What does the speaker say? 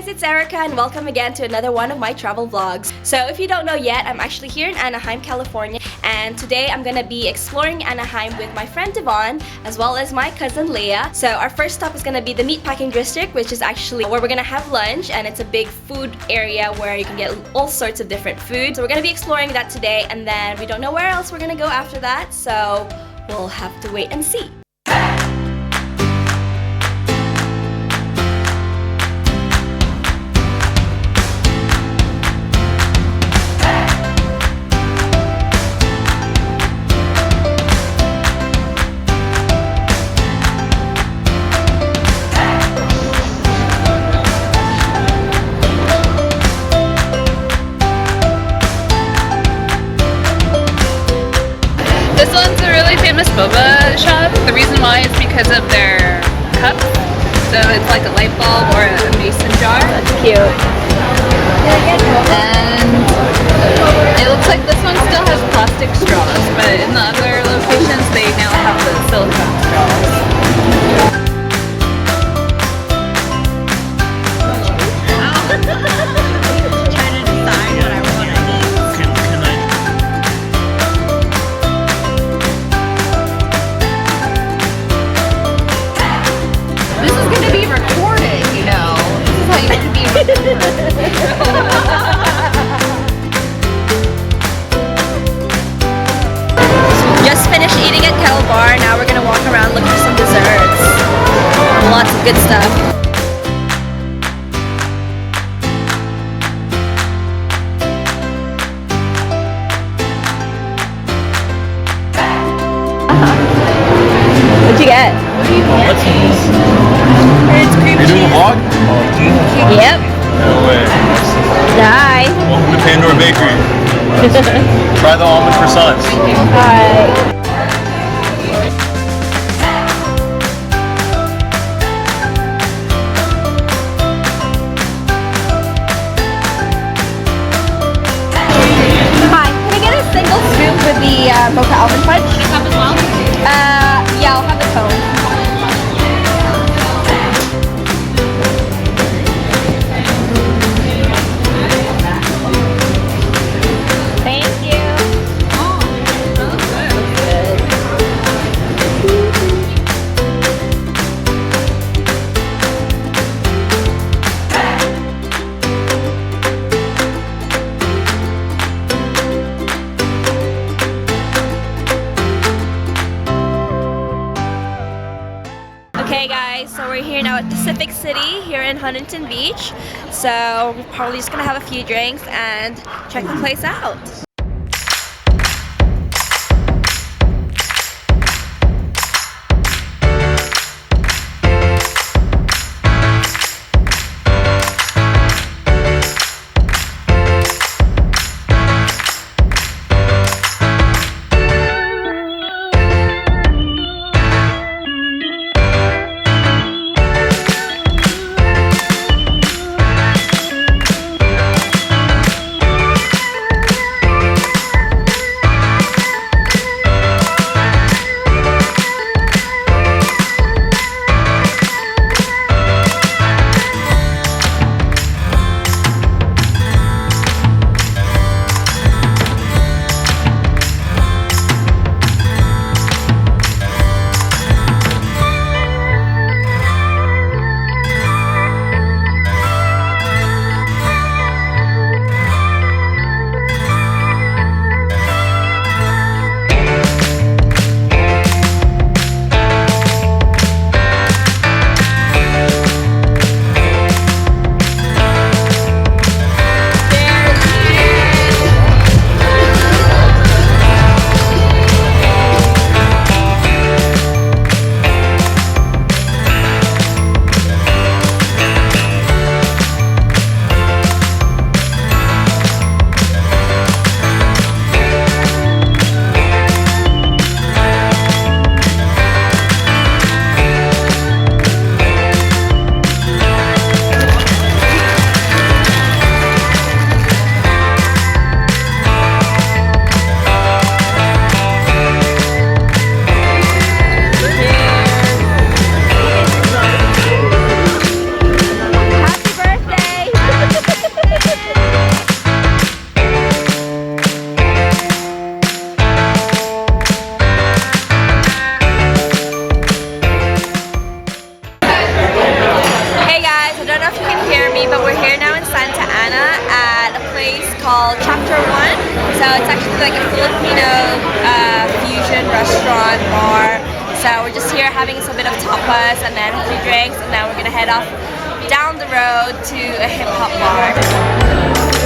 guys, it's Erika and welcome again to another one of my travel vlogs. So if you don't know yet, I'm actually here in Anaheim, California, and today I'm gonna be exploring Anaheim with my friend Devon as well as my cousin Leah. So our first stop is gonna be the Meatpacking District, which is actually where we're gonna have lunch, and it's a big food area where you can get all sorts of different food. So we're gonna be exploring that today, and then we don't know where else we're gonna go after that, so we'll have to wait and see. This one's a really famous boba shop. The reason why is because of their cup. So it's like a light bulb or a mason jar. That's cute. And it looks like this one still has plastic straws, but in the other locations they now have the silicone straws. Just finished eating at Kettle Bar. Now we're gonna walk around, look for some desserts. Lots of good stuff. What'd you get? What's this? It's cream You're doing a cheese. vlog? Yep. No way. Hi. Welcome to Pandora Bakery. Try the almond croissants. Hi. Hi. Can I get a single scoop with the mocha almond fudge? Can you have as well? Yeah, I'll have the cone. Okay guys, so we're here now at Pacific City here in Huntington Beach. So we're probably just gonna have a few drinks and check the place out. like a Filipino fusion restaurant bar. So we're just here having a bit of tapas and then a few drinks, and then we're gonna head off down the road to a hip hop bar.